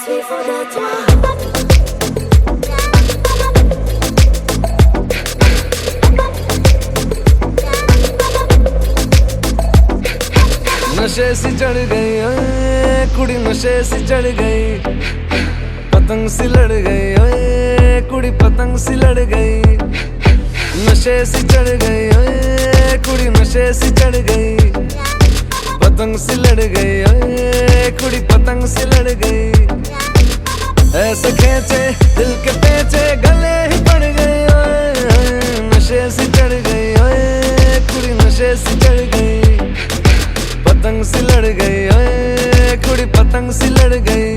suis fou de toi. नशे सी चढ़ गई ओए कुड़ी, नशे सी चढ़ गई, पतंग सी लड़ गई ओए कुड़ी, पतंग सी लड़ गई। नशे सी चढ़ गई ओए कुड़ी, नशे सी चढ़ गई, पतंग सी लड़ गई ओए कुड़ी, पतंग सी लड़ गई। ऐसे खेचे दिल के पेचे गले ही पड़ गई ओए, नशे सी चढ़ गई ओए कुड़ी, नशे सी चढ़ गई, पतंग सी लड़ गई ओए कुड़ी, पतंग सी लड़ गई।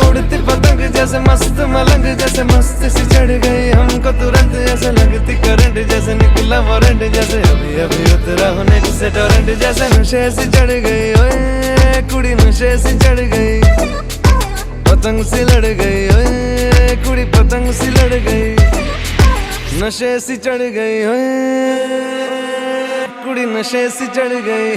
उड़ती पतंग जैसे मस्त मलंग, जैसे मस्त सी चढ़ गई हमको तुरंत, जैसे लगती करंट, जैसे निकला वारंट, जैसे अभी अभी उतरा होने से टोरेंट, जैसे नशे सी चढ़ गई ओए कुड़ी, नशे सी चढ़ गई, पतंग सी लड़ गई ओए कुड़ी, पतंग सी लड़ गई। नशे सी चढ़ गई ओए कुड़ी, नशे सी चढ़ गई।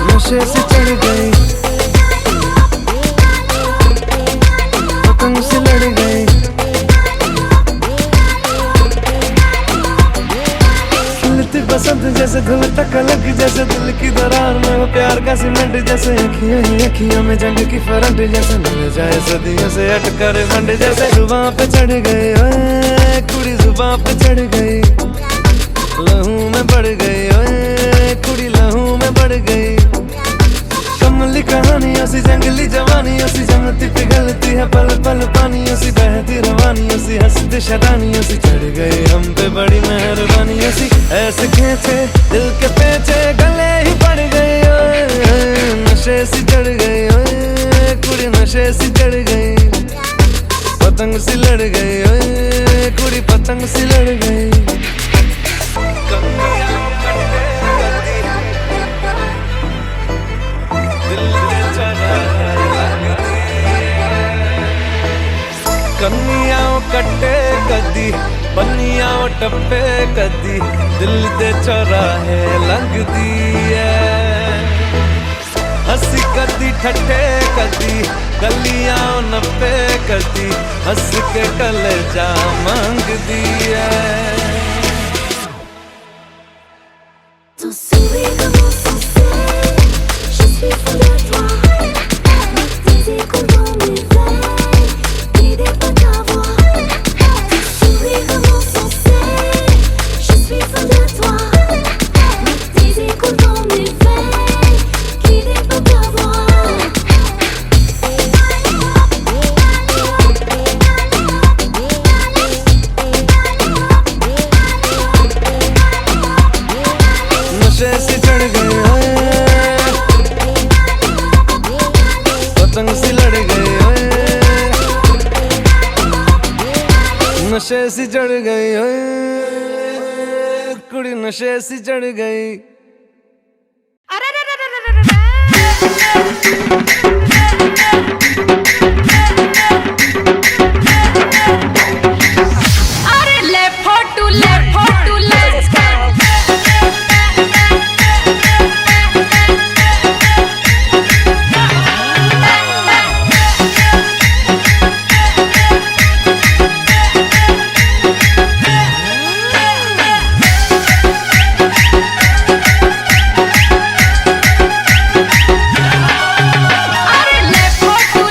नशे सी चढ़ गई, पतंग सी लड़ गई। खिलती बसंत जैसे धुलता कलक, जैसे दिल की दरार में वो प्यार का सीमेंट, जैसे अखियों ही अखियों में जंग की फरंट, जैसे मिल जाए सदियों से अटकर मंड, जैसे जुबां पे चढ़ गई ओए कुड़ी, जुबां पे चढ़ गई, लहू में बढ़ गई ओए कुड़ी, लहू में बढ़ गई। कमली कहानियों सी जंगली जवानियों सी, जमती पिघलती है पल पल पानियों सी, बहती रवानियों सी, हंसती शैतानियों सी, चढ़ गई हम पे बड़ी मेहरबानियों सी। ऐसे खेचे दिल के पेचे गले ही पड़ गई ओए, नशे सी चढ़ गई ओए कुड़ी, नशे सी चढ़ गई, पतंग सी लड़ गई ओए कुड़ी, पतंग सी लड़ गई। कन्नियां कट्टे कदी, बन्नियां टप्पे कदी, दिल दे चौराहे लंघदी है। हंसी कदी ठट्ठे कदी, गलियां नप्पे कदी, हंस के कलेजा मांगदी है। Ton sourire commence sans cesse, je suis fou de toi. Mes tes échos dans mes veines, n'aidez pas ta voix. Ton sourire commence sans cesse, je suis fou de toi. Mes tes échos dans mes veines, n'aidez pas ta voix. नशे सी चढ़ गई ओए, पतंग सी लड़ गई ओए, नशे सी चढ़ गई ओए कुड़ी, नशे सी चढ़ गई। अरे ले फोटू लेट्स गो। अरे ले फोटू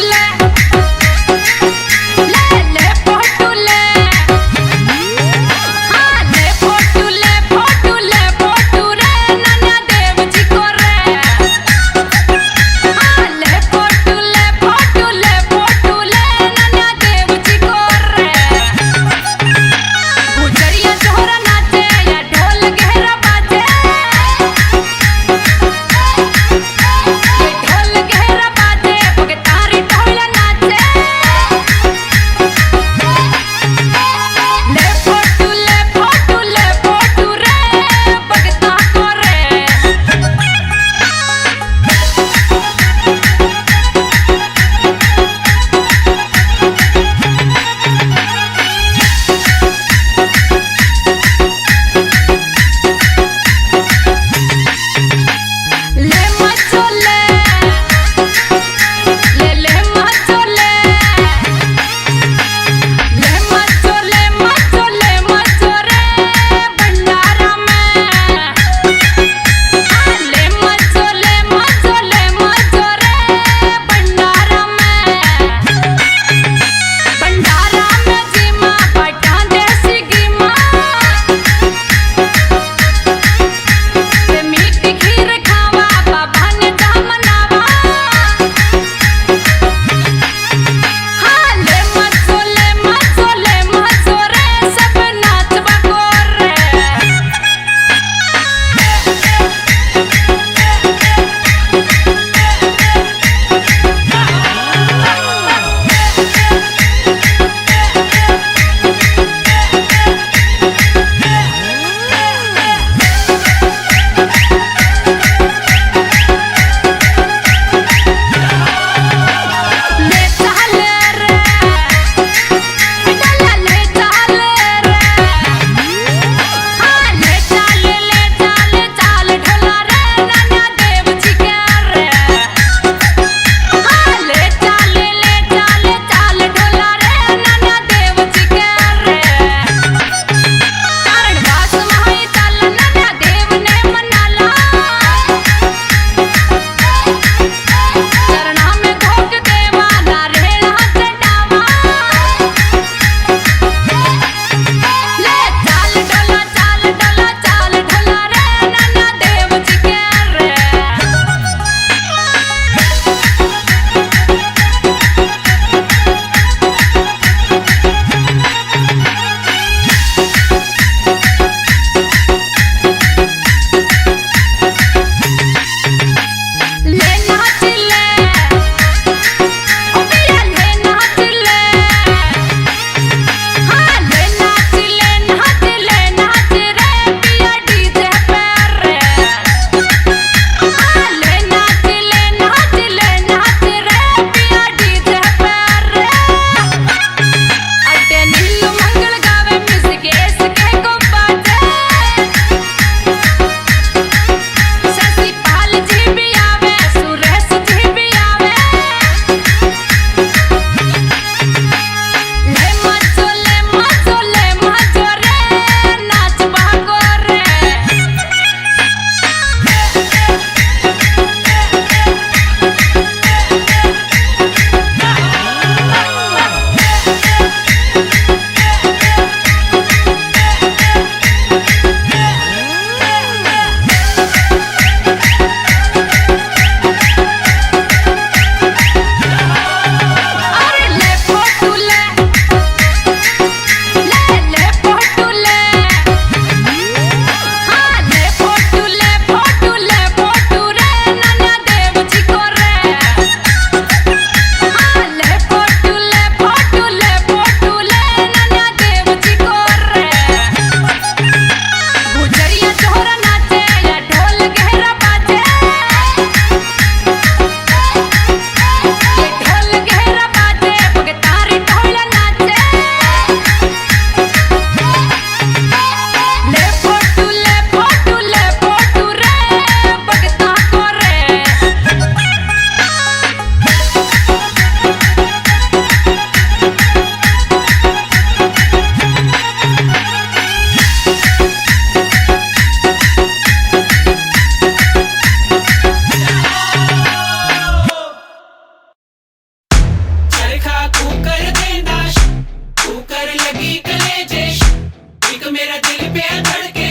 पे धड़के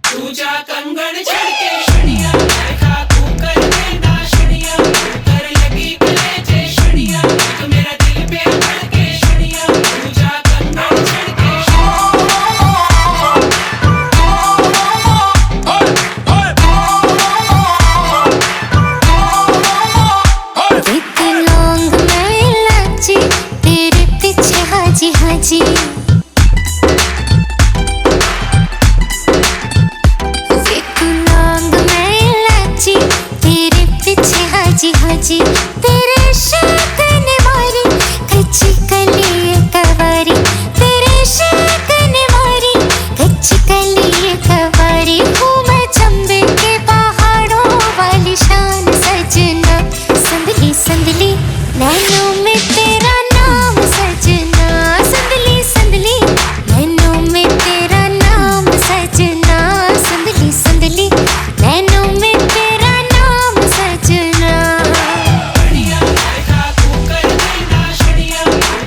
तू जा कंगन छड़के शनिया देखा तू कर देना शनिया कर लगी कलेजे शनिया तो मेरा दिल पे धड़के शनिया तू जा कंगन छड़के एक लौंग में इलायची तेरे पीछे हाजी हाजी एक लौंग में इलायची तेरे पीछे हाजी हाजी तेरे इश्क ने मारी कच्ची कली कवारी तेरे इश्क ने मारी कच्ची कली कवारी हूँ मैं चंबे के पहाड़ों वाली शान सजना संदली संदली नैनों में तेरा नाम सजना संदली संदली नैनों में तेरा नाम सजना संदली संदली नैनों में तेरा नाम सजना शनिया देखा तू कर देना शनिया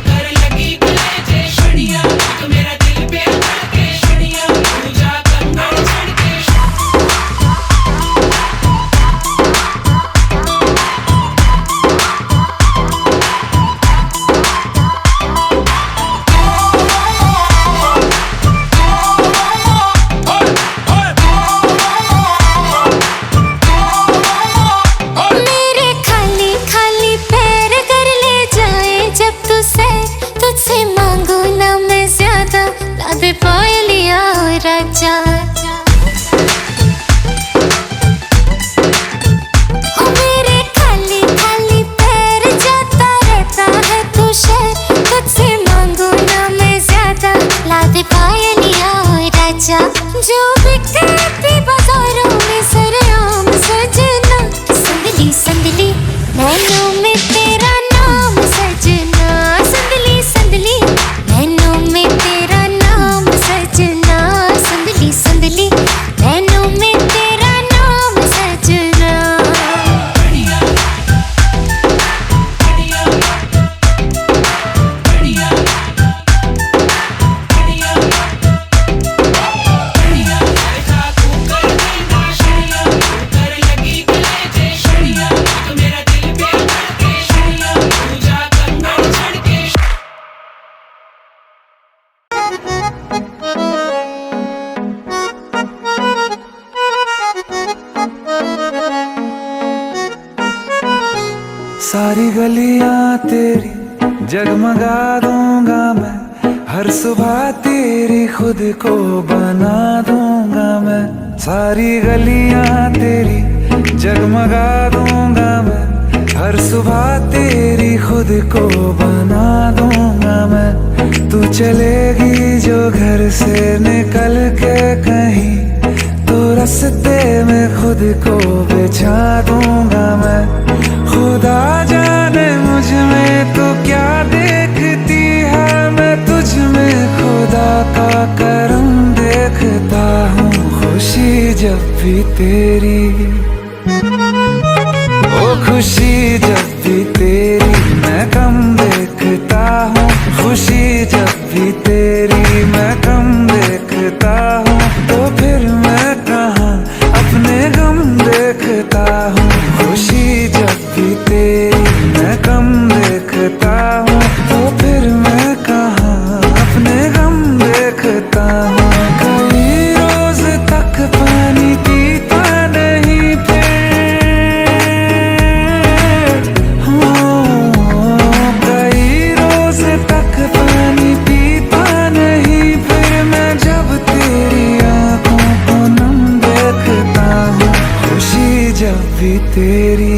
कर लगी कलेजे शनिया तो मेरा दिल पे धड़के शनिया तू जा कंगन छड़के मेरे खाली खाली पैर कर ले जाए जब तू सैर तुझसे मांगू ना मैं ज्यादा ला दे पायलिया राजा ओ मेरे खाली खाली पैर जाता रहता है तू शहर तुझसे मांगू ना मैं ज्यादा ला दे पायलिया राजा जो बिकती बाजारों में सरेआम सजना संदली संदली नैनों में तेरा नाम सजना संदली संदली नैनों में तेरा नाम सजना संदली संदली नैनों में तेरा नाम सजना बढ़िया बढ़िया बढ़िया बढ़िया बढ़िया देखा तू कर देना शनिया कर लगी कलेजे शनिया तो मेरा दिल पे धड़के शनिया तू जा कंगन छड़के सारी गलियां तेरी जगमगा दूंगा मैं हर सुबह तेरी खुद को बना दूंगा मैं सारी गलियां तेरी जगमगा दूंगा मैं हर सुबह तेरी खुद को बना दूंगा मैं तू चलेगी जो घर से निकल के कहीं तो रास्ते में खुद को बिछा दूंगा मैं खुदा जाने मुझ में तो क्या देखती है मैं तुझ में खुदा का करम देखता हूँ खुशी जब भी तेरी ओ खुशी जब भी तेरी मैं कम देखता हूँ खुशी जब भी तेरी मैं कम देखता हूँ तो फिर मैं कहाँ अपने गम देखता हूँ खुशी जब भी तेरी मैं कम देखता हूँ तो फिर मैं कहाँ अपने गम देखता हूँ कई रोज तक पानी पीता नहीं फिर कई रोज तक पानी पीता नहीं फिर मैं जब तेरी आंखों को नम देखता हूँ खुशी जब भी तेरी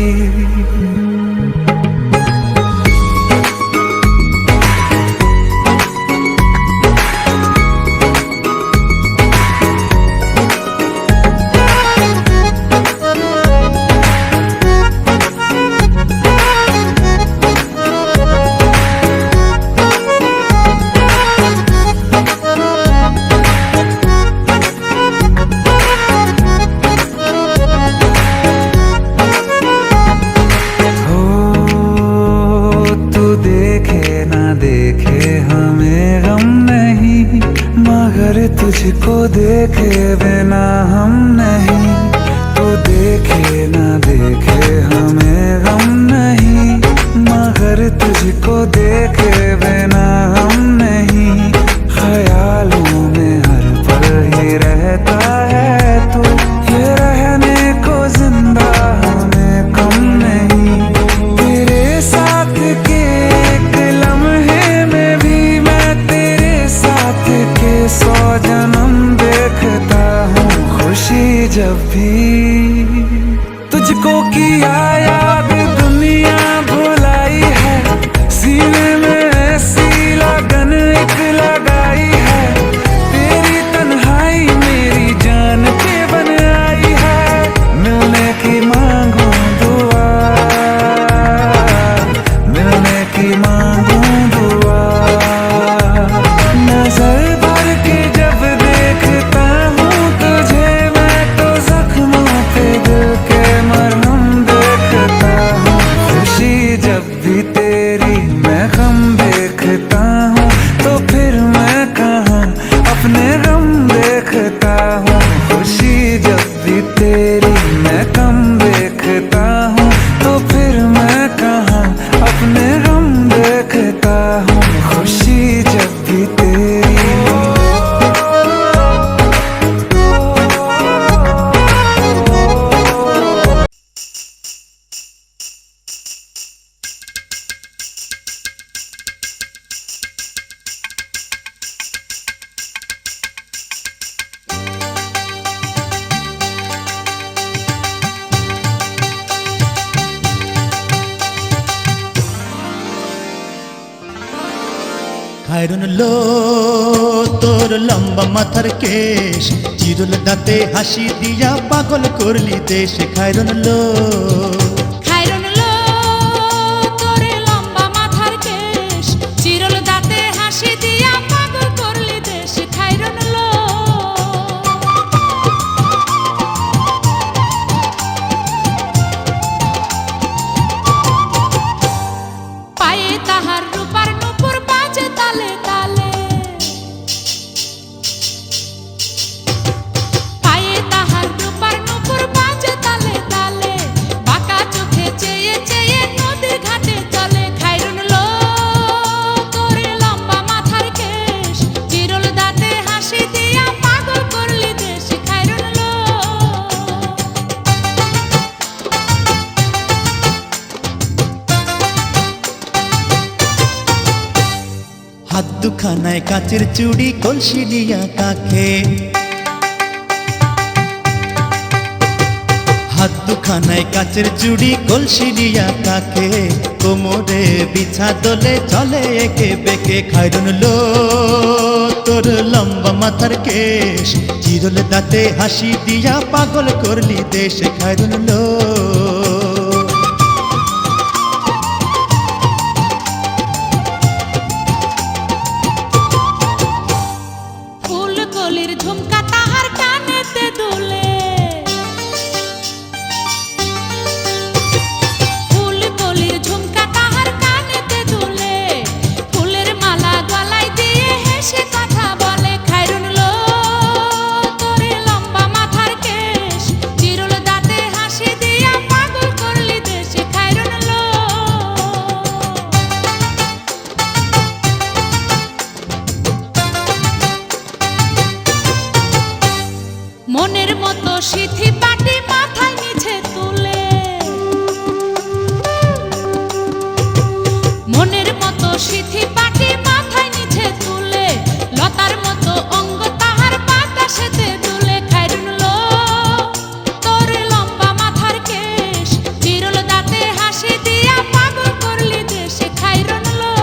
तुझको देखे बिना हम नहीं, तो देखे ना देखे हमें गम नहीं, मगर तुझको देखे बिना हम नहीं, ख्यालों में हर पल ही रहता है तू, ये रहने को जिंदा हमें कम नहीं, तेरे साथ के एक लम्हे में भी मैं तेरे साथ के 100 जन्म देखता हूँ, खुशी जब भी तुझको किया याद दुनिया भुलाई है, सीने में ऐसी लगन एक लगाई है, तेरी तन्हाई मेरी जान पे बन आई है, मिलने की मांगू दुआ, मिलने की मांगू दुआ, नजर भर के जब देखता हूँ तुझे मैं तो जख्मों पे दिल के मरहम देखता हूँ, खुशी जब भी तेरी मैं गम देखता हूँ, तो फिर मैं कहाँ अपने गम देखता हूँ, खुशी जब भी तेरी मैं गम देखता हूँ, तो फिर मैं कहाँ अपने गम देखता हूँ, खुशी जब भी तेरी। খায়রন লো তোর লম্বা মাথার কেশ, চিরুল দাঁতে হাসি দিয়া পাগল করলি দেশ, খায়রন লো খায়রন লো তোরে লম্বা মাথার কেশ, চিরল দাঁতে হাসি দিয়া পাগল করলি দেশ, খায়রন লো পায়ে তাহার রূপার নূপুর বাজে তালে তালে, পায়ে তাহার রূপার নূপুর বাজে তালে তালে, বাঁকা চোখে চেয়ে চেয়ে নদীর ঘাটে চলে, খায়রন লো তোরে লম্বা মাথার কেশ, চিরল দাঁতে হাসি দিয়া পাগল করলি দেশ, খায়রন লো হাত দুখানায় কাচের চুড়ি কলসি নিয়া কাখে, হাত দুখানায় কাচের চুড়ি কলসি নিয়া কাখে, কোমরে বিছা দোলে চলে একে বেঁকে, খায়রন লো তোর লম্বা মাথার কেশ, চিরল দাঁতে হাসি দিয়া পাগল করলি দেশ, খায়রন লো ফুল কলির ঝুমকা তাহার কানেতে দুলে, ফুল কলির ঝুমকা তাহার কানেতে দুলে, ফুলের মালা গলায় দিয়ে হেসে কথা বলে, খায়রন লো তোরে লম্বা মাথার কেশ, চিরল দাঁতে হাসি দিয়া পাগল করলি দেশ, খায়রন লো মনের মতো সিথি পাটি মাথায় নিচে তুলে, মনের মতো সিথি পাটি মাথায় নিচে তুলে, লতার মতো অঙ্গ তাহার বাতাসেতে দুলে, খায়রন লো তোর লম্বা মাথার কেশ, চিরল দাঁতে হাসি দিয়া পাগল করলি দেশ, খায়রন লো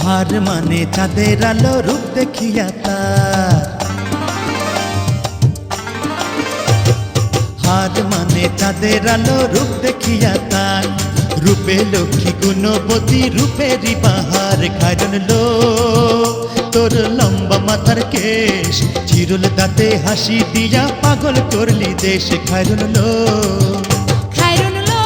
হার মানে চাঁদের আলো রূপ দেখিয়া তার, হার মানে চাঁদের আলো রূপ দেখিয়া তার, রূপে লক্ষ্মী গুণবতী রূপেরই বাহার, খায়রন লো তোর লম্বা মাথার কেশ, চিরুল দাঁতে হাসি দিয়া পাগল করলি দেশ, খায়রন লো খায়রন লো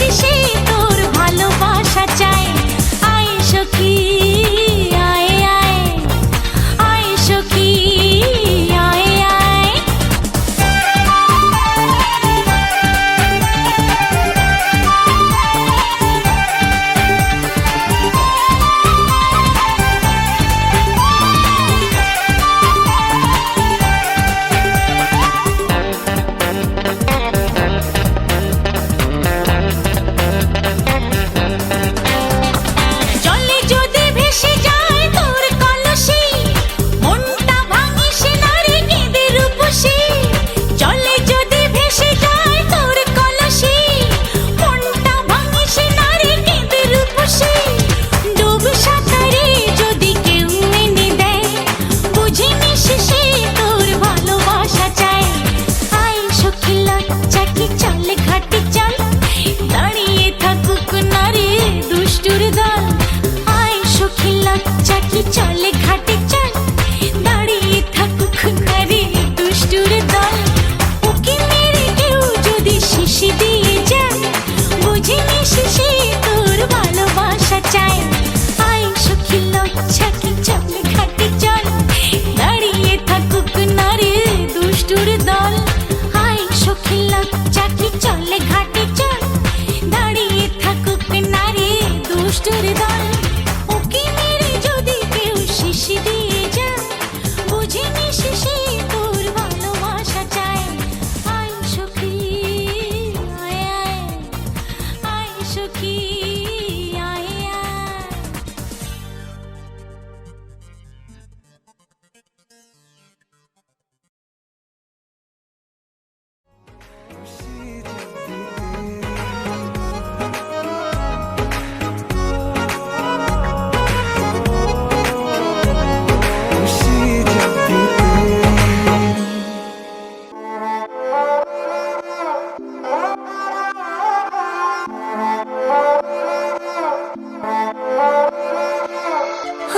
শিশি তোর ভালোবাসা চাই আয় সখী আয় আয় আয় সখী আয় আয় জলে যদি ভেসে যায় তোর কলসি মনটা ভাঙিস নারী কেঁদে রূপসী জলে যদি ভেসে যায় তোর কলসি মনটা ভাঙিস নারী কেঁদে রূপসী ডুব সাঁতারে যদি কেউ এনে দেয় বুঝে নিস সে তোর ভালোবাসা চাই আয় সখী লজ্জা কি চলে ঘাটে চল দাঁড়িয়ে থাকুক নারী দুষ্টুর দল আয় সখী লজ্জা কি চলে ঘাটে চল দাঁড়িয়ে থাকুক নারী দুষ্টুর দল ওকে মেরে কেউ যদি শিশি দিয়ে যায় বুঝে নিস সে তোর ভালোবাসা চাই আয় সখী লজ্জা কি চলে ঘাটে চল দাঁড়িয়ে থাকুক নারী দুষ্টুর দল আয় সখী লজ্জা কি চলে ঘাটে চল দাঁড়িয়ে থাকুক নারী দুষ্টুর দল ওকে মেরে যদি কেউ শিশি দিয়ে যায় বুঝে নিস সে তোর ভালোবাসা চাই আয় সখী আয় আয় আয় সখী আয় আয়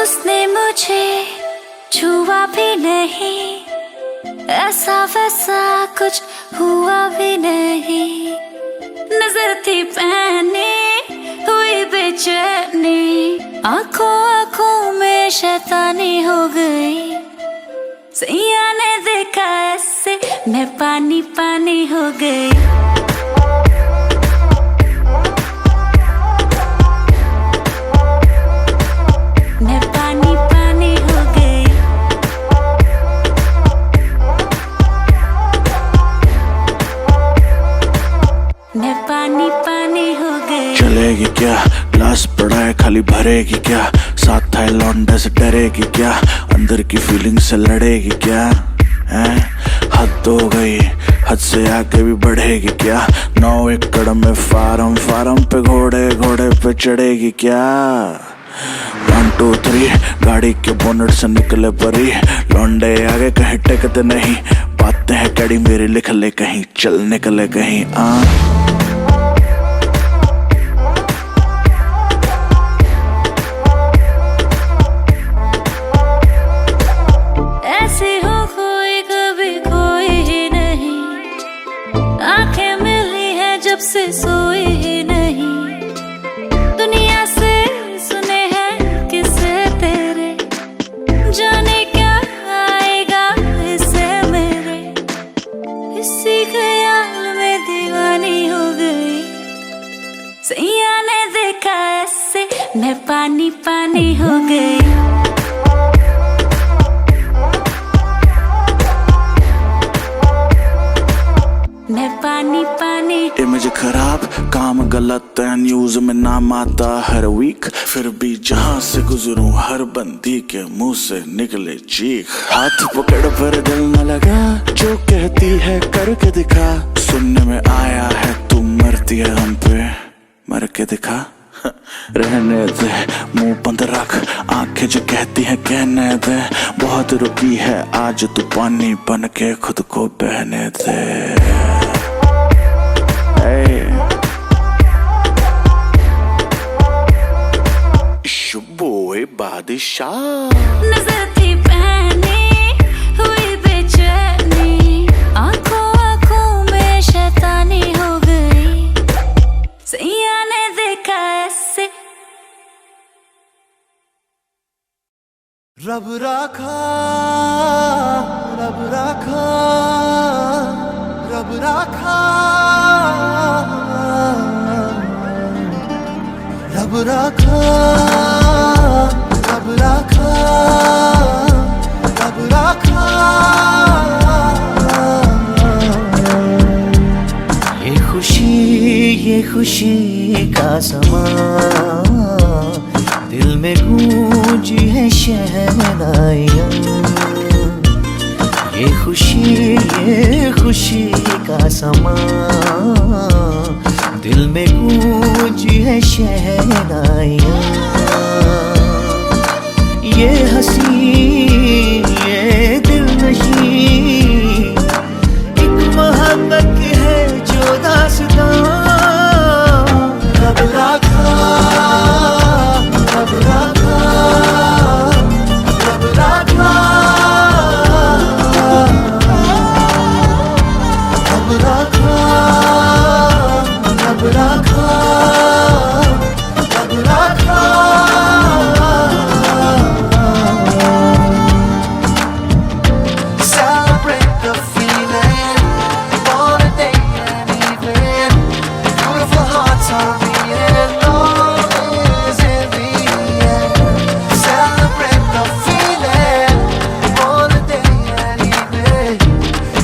उसने मुझे छुआ भी नहीं ऐसा वैसा कुछ हुआ भी नहीं नजर थी पहने हुई बेचैनी आंखों आंखों में शैतानी हो गई सैया ने देखा ऐसे मैं पानी पानी हो गई मैं पानी पानी हो गई मैं पानी पानी हो गई चलेगी क्या ग्लास पड़ा है खाली भरेगी क्या साथ है लौंडे से डरेगी क्या अंदर की फीलिंग से लड़ेगी क्या हैं हद हो गई हद से आगे भी बढ़ेगी क्या 9 एकड़ में फार्म फार्म पे घोड़े घोड़े पे चढ़ेगी क्या 1 2 3 गाड़ी के बोनट से निकले परी लौंडे आगे कहीं टेकते नहीं बातें हैं कड़ी मेरी लिख ले कहीं चल निकले कहीं ऐसे हो कोई कभी कोई ही नहीं आंखें मिली है जब से सोई ही नहीं दुनिया से सुने हैं किस्से तेरे जाने क्या आएगा इससे मेरे इसी ख्याल में दीवानी हो गई सैया ने देखा ऐसे मैं पानी पानी हो गई मैं पानी पानी इमेज खराब काम गलत है न्यूज में नाम आता हर वीक फिर भी जहां से गुजरूं हर बंदी के मुंह से निकले चीख हाथ पकड़ पर दिल न लगा जो कहती है करके दिखा सुनने में आया है तू मरती है हम पे मर के दिखा रहने दे मुंह बंद रख आंखें जो कहती हैं कहने दे बहुत रुकी है आज तू पानी बन के खुद को बहने दे शुबोए बादशाह नजर थी पहने हुई बेचैनी आंखों आंखों में शैतानी हो गई सैया रब राखा, रब राखा, रब राखा, रब राखा, रब राखा, रब राखा। ये खुशी का समा दिल में गूंजी है शहनाइयाँ। ये खुशी का समा दिल में गूंजी है शहनाइयाँ। ये हंसी ये दिलनशी एक मोहब्बत है जो दास्तां। रब राखा, रब राखा, रब राखा, रब राखा, रब राखा, रब राखा। Celebrate the feeling on a day and evening. Beautiful hearts are beating, love is in the air. Celebrate the feeling on a day and evening.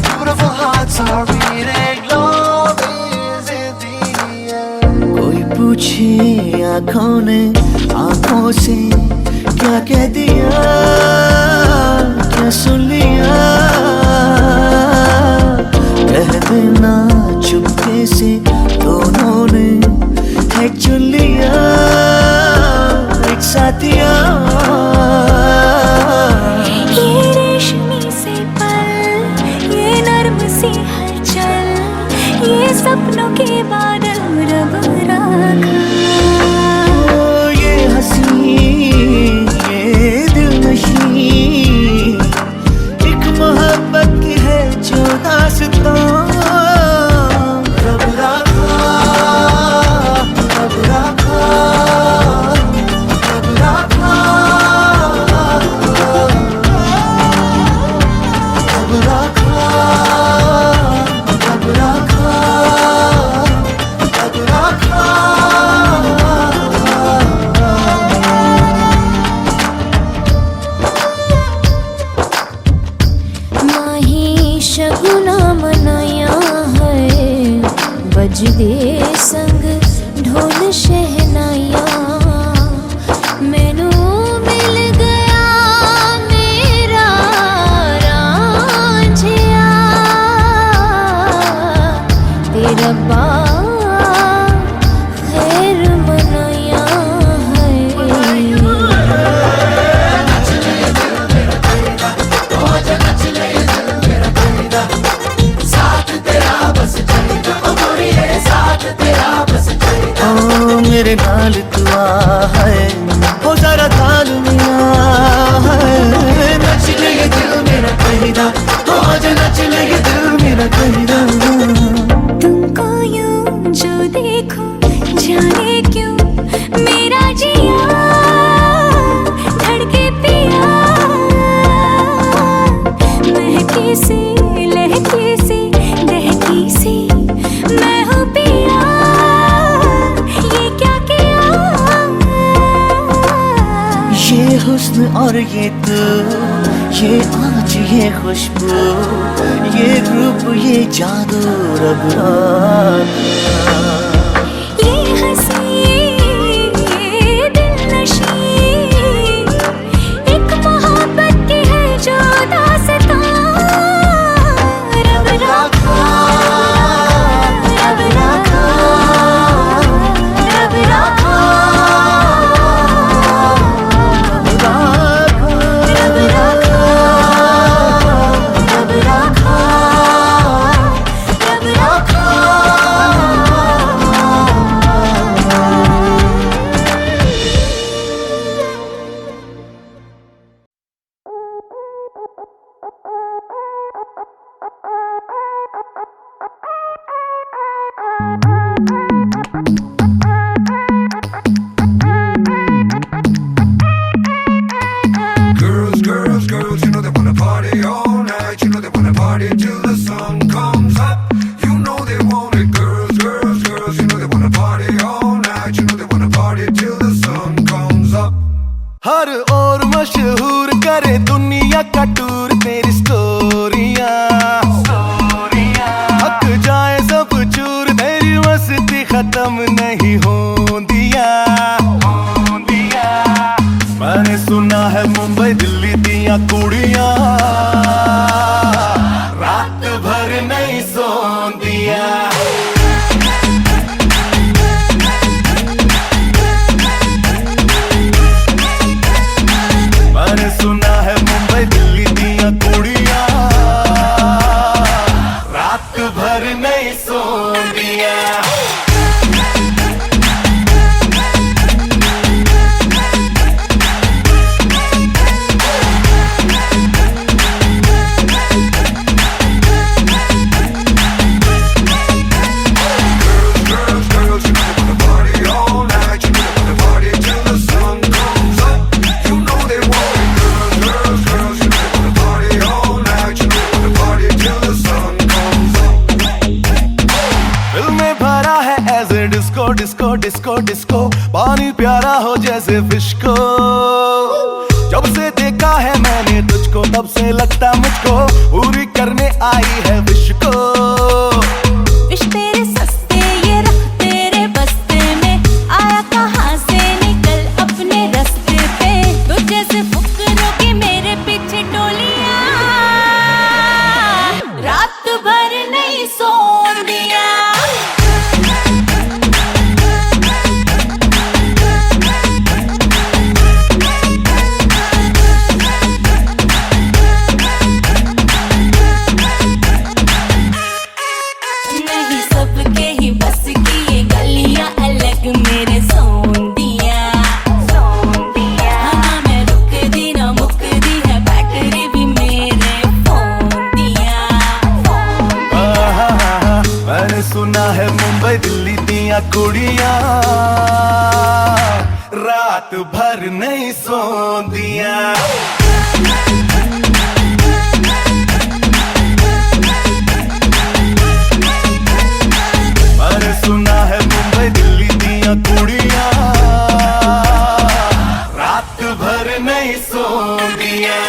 Beautiful hearts are beating, love is in the air. कोई पूछे आँखों ने आँखों से क्या कह दिया, क्या सुन लिया। कह देना चुपके से दोनों ने है चुन लिया एक साथिया। ये रेशमी से पल, ये नर्म सी हलचल, ये सपनों के बादल रब राखा। ये हंसी ये दिलनशी एक मोहब्बत की है जो दास्तां। रब राखा, रब राखा, रब राखा, रब राखा, रब राखा, रब राखा। माही शगुना मनाया है, बज दे संग ढोल शहनाइया। मैनू मिल गया मेरा रांझिया, तेरा बा खैर मनाया है। ओ मेरे नाल तू आ है, हो जरा ताल मिला है। नच ले ये दिल मेरा कहिदा, हो आजा नच ले ये दिल मेरा कहिदा। तुमको यूं जो देखूं जाने क्यों मेरा जिया धड़के पिया। महकी सी लहकी सी दहकी सी मैं हूँ पिया, ये क्या किया। ये हुस्न और ये तू, ये आज ये खुशबू, ये रूप ये जादू रब राखा। ये हंसी ये दिलनशी एक मोहब्बत की है जो दास्तां। रब राखा, रब राखा, रब राखा, रब राखा, रब राखा, रब राखा। नहीं होंदिया। मैंने सुना है मुंबई दिल्ली दिया कुड़ियां रात भर नहीं सोंदिया। मैंने सुना है मुंबई दिल्ली दिया कुड़ियां रात भर नहीं Sondiya. Disco disco disco disco पानी प्यारा हो जैसे फिश को। जब से देखा है मैंने तुझको तब से लगता मुझको पूरी करने आई है विश को। विश तेरे सस्ते ये रख तेरे बस्ते में आया कहाँ से निकल अपने रास्ते पे। तुझ जैसे फुकरों की मेरे पीछे टोलियां रात भर नहीं सोंदिया। सुना है मुंबई दिल्ली दिया कुड़ियां रात भर नहीं सोंदिया। मैंने सुना है मुंबई दिल्ली दिया कुड़ियां रात भर नहीं सोंदिया।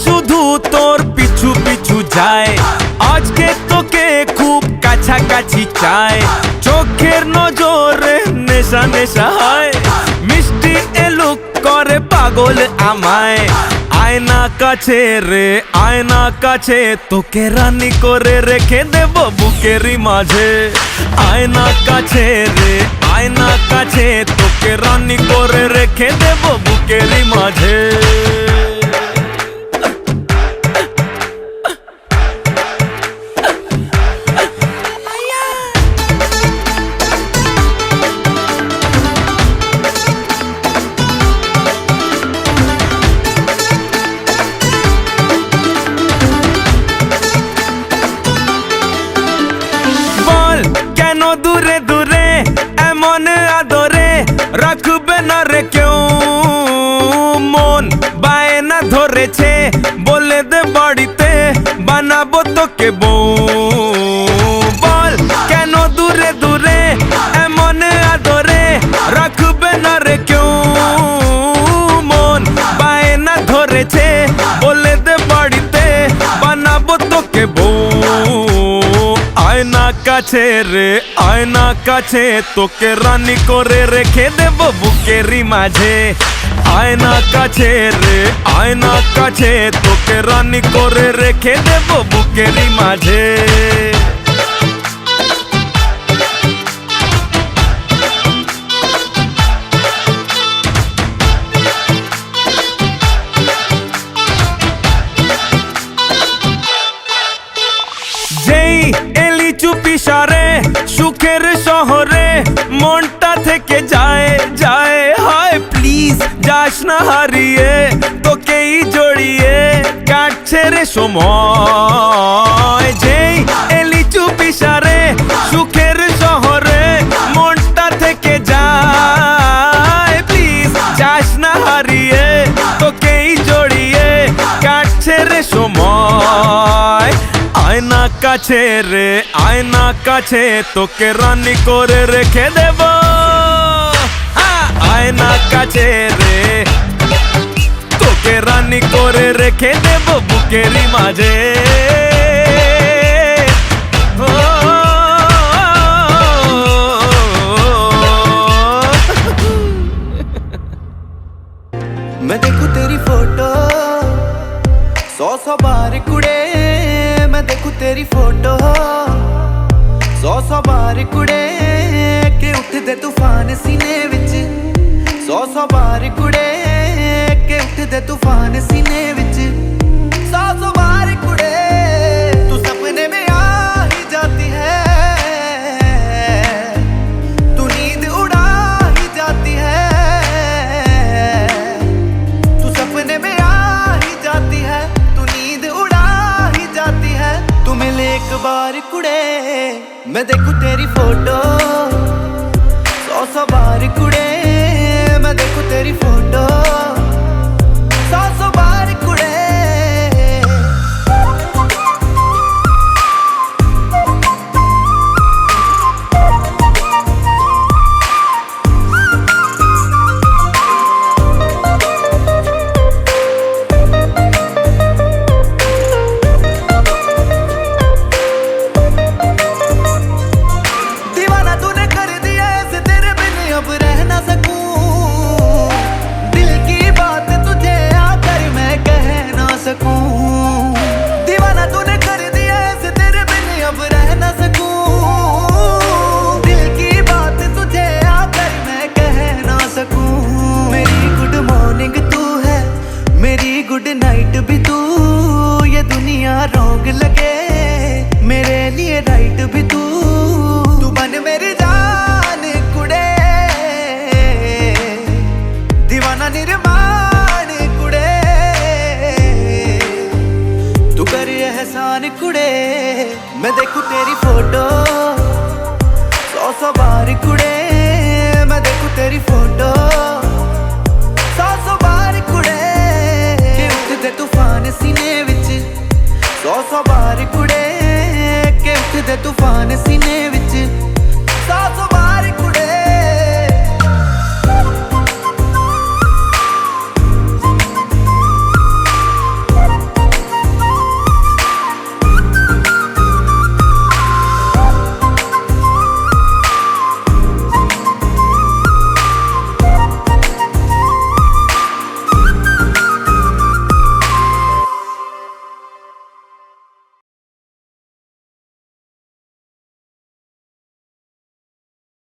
শুধু তোর পিছু পিছু যায় আজকে তোকে খুব কাছাকাছি চায়। চোখের নজরে নেশা নেশা হয় মিষ্টি এলুক করে পাগল আমায়। আয়না কাছে রে আয়না কাছে তোকে রানী করে রেখে দেব বুকেরই মাঝে। আয়না কাছে রে আয়না কাছে তোকে রানী করে রেখে দেব বুকেরই মাঝে। দূরে দূরে এমন আদরে রাখবে না রে কেউ মন বায়না ধরেছে বলে দে বাড়িতে বানাবো তোকে বউ। বল কেন দূরে দূরে এমন আদরে রাখবে না রে কেউ মন বায়না ধরেছে বলে দে বাড়িতে বানাবো তোকে বউ। আয়না কাছে রে আয়না কাছে তোকে রানী করে রেখে দেব বুকেরই মাঝে। আয়না কাছে রে আয়না কাছে তোকে রানী করে রেখে দেব বুকেরই মাঝে। के जाए जाए हाय प्लिज যাস না হারিয়ে তোকেই জড়িয়ে কাটছে রে সময় যেই এলি চুপিসারে সুখের শহরে মনটা থেকে যায় প্লিজ যাস না হারিয়ে তোকেই জড়িয়ে কাটছে রে সময় আয়না কাছে রে আয়না কাছে তোকে রানী করে রেখে দেব আয়না কাছে রে তোকে রানী করে রেখে দেব বুকেরই মাঝে मैं देखूं तेरी फोटो 100 बार कुड़े मैं देखूं तेरी फोटो 100 बार कुड़े के उठदे तूफान सीने विच 100 बार कुड़े के उठदे तूफान सीने विच 100 बार कुड़े तू सपने में आ ही जाती है तू नींद उड़ा ही जाती है तू सपने में आ ही जाती है तू नींद उड़ा ही जाती है तू मिले एक बार कुड़े मैं देखूं तेरी फोटो 100 बार कुड़े मैं देखूं तेरी फोटो 100 बार कुड़े दीवाना तूने कर दिया ऐसे तेरे बिन अब रह ना सकूं दिल की बात तुझे आकर मैं कह ना सकूं दीवाना तूने कर दिया ऐसे तेरे बिन अब रह ना सकूं दिल की बात तुझे आकर मैं कह ना सकूं मेरी गुड मॉर्निंग तू है मेरी गुड नाइट भी